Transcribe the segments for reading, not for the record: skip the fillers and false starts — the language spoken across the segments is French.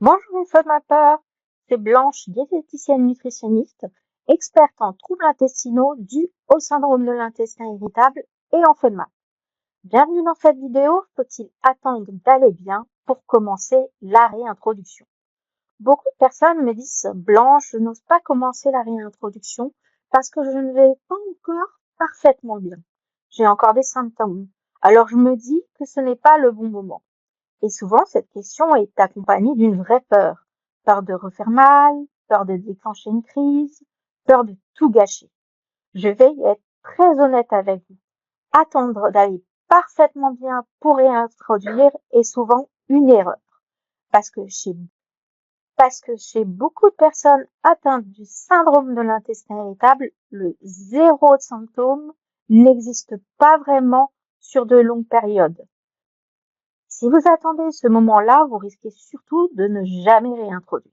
Bonjour les FODMAPeurs, c'est Blanche, diététicienne nutritionniste, experte en troubles intestinaux dus au syndrome de l'intestin irritable et en FODMAP. Bienvenue dans cette vidéo, faut-il attendre d'aller bien pour commencer la réintroduction? Beaucoup de personnes me disent Blanche, je n'ose pas commencer la réintroduction parce que je ne vais pas encore parfaitement bien. J'ai encore des symptômes, alors je me dis que ce n'est pas le bon moment. Et souvent, cette question est accompagnée d'une vraie peur. Peur de refaire mal, peur de déclencher une crise, peur de tout gâcher. Je vais être très honnête avec vous. Attendre d'aller parfaitement bien pour réintroduire est souvent une erreur. Parce que chez beaucoup de personnes atteintes du syndrome de l'intestin irritable, le zéro symptôme n'existe pas vraiment sur de longues périodes. Si vous attendez ce moment-là, vous risquez surtout de ne jamais réintroduire.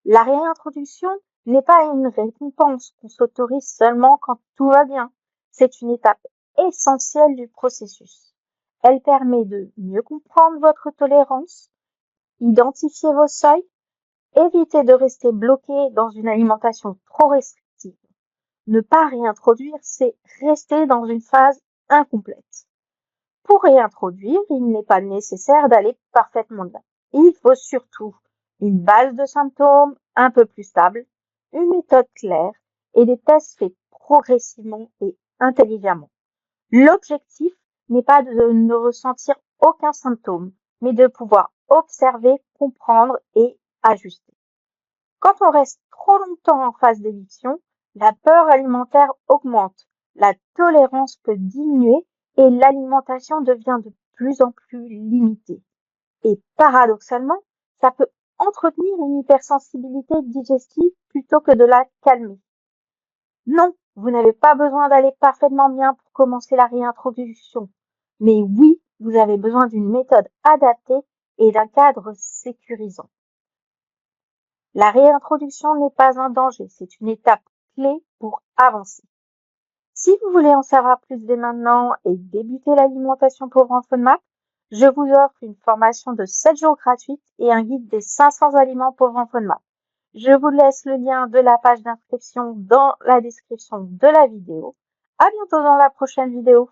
La réintroduction n'est pas une récompense qu'on s'autorise seulement quand tout va bien. C'est une étape essentielle du processus. Elle permet de mieux comprendre votre tolérance, identifier vos seuils, éviter de rester bloqué dans une alimentation trop restrictive. Ne pas réintroduire, c'est rester dans une phase incomplète. Pour réintroduire, il n'est pas nécessaire d'aller parfaitement bien. Il faut surtout une base de symptômes un peu plus stable, une méthode claire et des tests faits progressivement et intelligemment. L'objectif n'est pas de ne ressentir aucun symptôme, mais de pouvoir observer, comprendre et ajuster. Quand on reste trop longtemps en phase d'éviction, la peur alimentaire augmente, la tolérance peut diminuer et l'alimentation devient de plus en plus limitée. Et paradoxalement, ça peut entretenir une hypersensibilité digestive plutôt que de la calmer. Non, vous n'avez pas besoin d'aller parfaitement bien pour commencer la réintroduction. Mais oui, vous avez besoin d'une méthode adaptée et d'un cadre sécurisant. La réintroduction n'est pas un danger, c'est une étape clé pour avancer. Si vous voulez en savoir plus dès maintenant et débuter l'alimentation pauvre en FODMAP, je vous offre une formation de 7 jours gratuite et un guide des 500 aliments pauvres en FODMAP. Je vous laisse le lien de la page d'inscription dans la description de la vidéo. À bientôt dans la prochaine vidéo.